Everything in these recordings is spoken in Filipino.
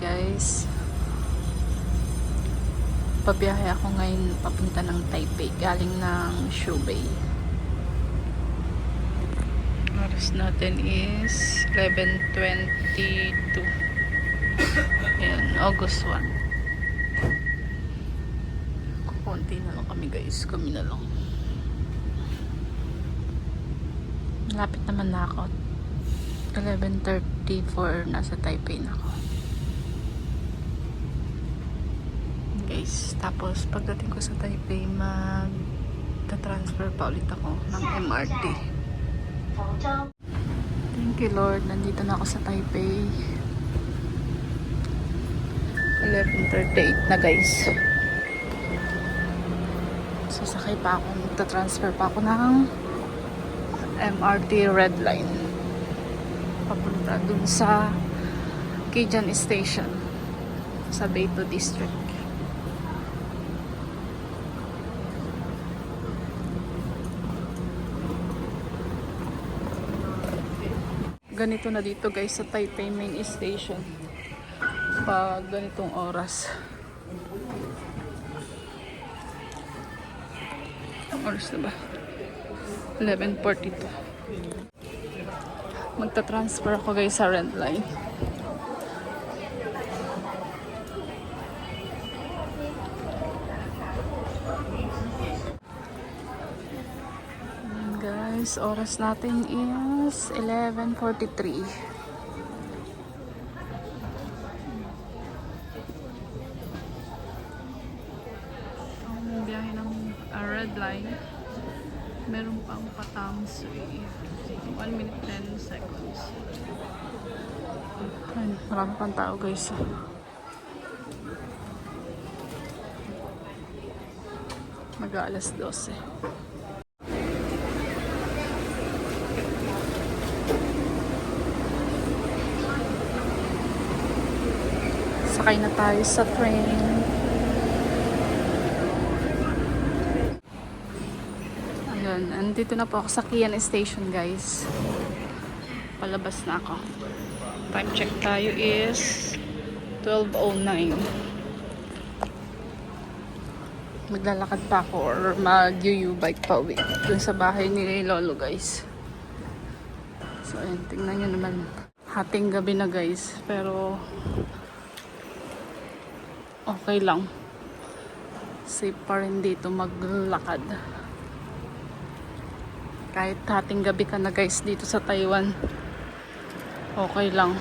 guys, pabiyahe ako ngayon papunta ng Taipei galing ng Hubei. Oras natin is 11:22. Ayan, August 1. Kukunti na lang kami guys, kami na lang. Malapit naman na ako. 11:34 nasa Taipei na ako. Guys, tapos pagdating ko sa Taipei, mag-transfer pa ulit ako ng MRT. Thank you Lord, nandito na ako sa Taipei. 11:38 na guys. Sasakay pa ako, magta-transfer pa ako ng MRT Red Line papunta dun sa Kijan Station sa Beito District. Ganito na dito guys sa Taipei Main Station pag ganitong oras. Oras na ba? 11:42. Magta-transfer ako guys sa Red Line. And guys, oras natin is 11:43. Ang biyahe ng Red Line, meron pang patams 1 minute 10 seconds. Ay, marami pang tao guys. Mag-aalas 12. Sakay na tayo sa train. Ayun, andito na po ako sa Kian Station guys. Palabas na ako. Time check tayo is 12:09. Maglalakad pa ako or mag-u-bike pa uwi dun sa bahay ni Lolo guys. So ayun, tingnan nyo naman. Hating gabi na guys, pero okay lang. Safe pa rin dito maglakad. Kahit hating gabi ka na guys dito sa Taiwan, okay lang.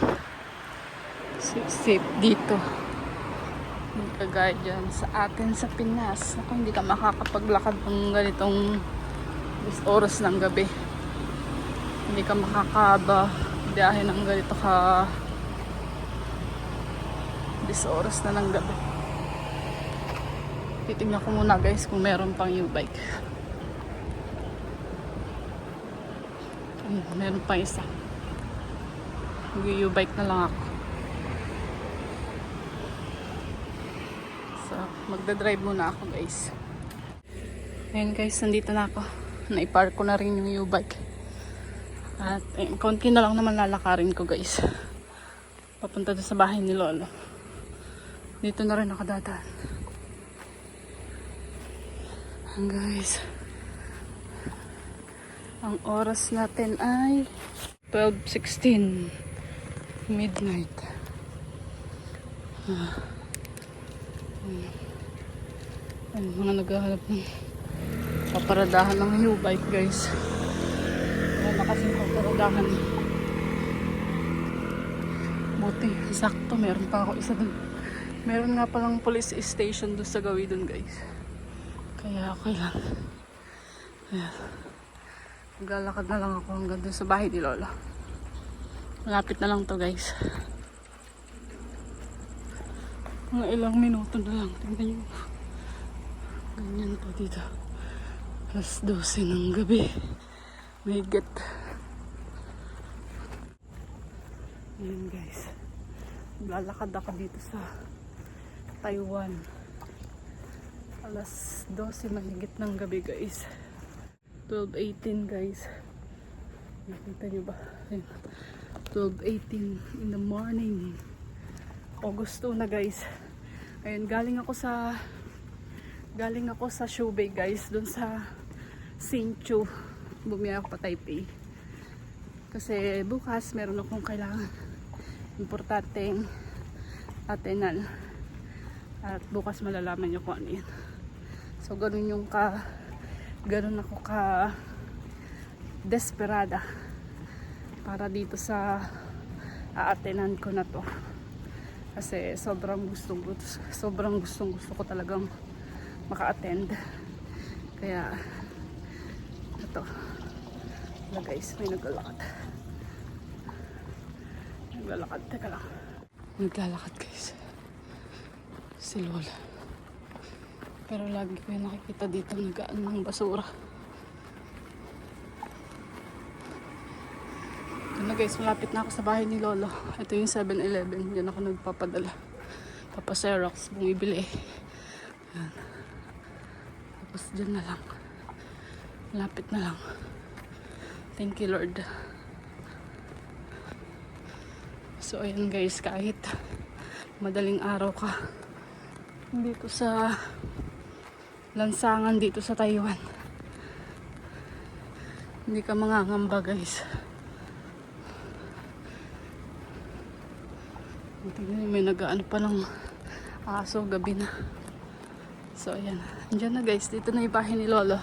Safe dito. Hindi kagaya dyan sa atin sa Pinas. Ako, hindi ka makakapaglakad ng ganitong oras ng gabi. Hindi ka makakabiyahe ng ganito ka oras na ng gabi. Titignan ko muna guys kung meron pang U-bike. Meron pa isa. Mag-u-bike na lang ako. So, magdadrive muna ako guys. Ayan guys, nandito na ako. Naipark ko na rin yung U-bike. At konti na lang naman lalakarin ko guys. Papunta doon sa bahay ni Lolo. Dito na rin ako dadaan. Ayan guys. Ang oras natin ay 12:16 midnight. Ay, mga naghahanap ng paparadahan ng U-bike guys. Wala na kasing paparadahan. Buti, sakto, meron pa ako isa dun. Meron nga palang police station dun sa gawi dun guys. Kaya okay lang. Ayan. Maglalakad na lang ako hanggang dun sa bahay ni Lola. Malapit na lang to guys. Mga ilang minuto na lang. Tingnan nyo. Ganyan pa dito. Alas 12 ng gabi. May get. Ayan guys. Maglalakad ako dito sa Taiwan. Alas 12 mahigit ng gabi guys. 12:18 guys. Nakita nyo ba? Ayan. 12:18 in the morning. August 2 na guys. Ayun, galing ako sa Shubay guys, dun sa Sinchu. Bumiyay ako pa Taipei. Kasi bukas meron akong kailangan importanteng atenan. At bukas malalaman nyo kung ano yun. So ganun ako ka desperada para dito sa aatenan ko na to. Kasi sobrang gustong gusto ko talagang maka-attend. Kaya ito. Wala guys, may naglalakad. Teka lang. Naglalakad guys. Si Lola. Pero lagi ko yung nakikita dito nagaan ng basura. Ito na guys, malapit na ako sa bahay ni Lolo. Ito yung 7-Eleven. Diyan ako nagpapadala. Papa-Xerox, bumibili. Ayan. Tapos dyan na lang. Malapit na lang. Thank you Lord. So ayan guys, kahit madaling araw ka dito sa lansangan dito sa Taiwan, hindi ka mangangamba guys. Tingnan, may nag-ano pa ng aso, gabi na. So ayan, andyan na guys, dito na yung bahay ni Lolo.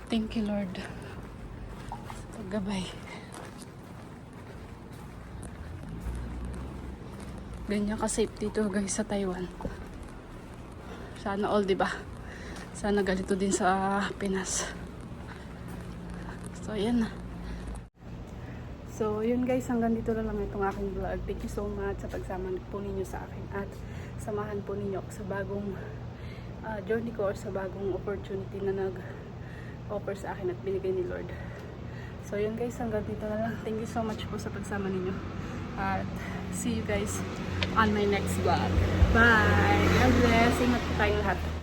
Thank you Lord sa gabay. Ganyan ka safe dito guys sa Taiwan. Sana all, diba? Sana ganito din sa Pinas. So ayan na. So yun guys, hanggang dito na lang itong aking vlog. Thank you so much sa pagsama po ninyo sa akin at samahan po ninyo ako sa bagong journey ko or sa bagong opportunity na nag-offer sa akin at binigay ni Lord. So yun guys, hanggang dito na lang. Thank you so much po sa pagsama ninyo at see you guys on my next vlog. Bye! God bless! Ingat po tayong lahat.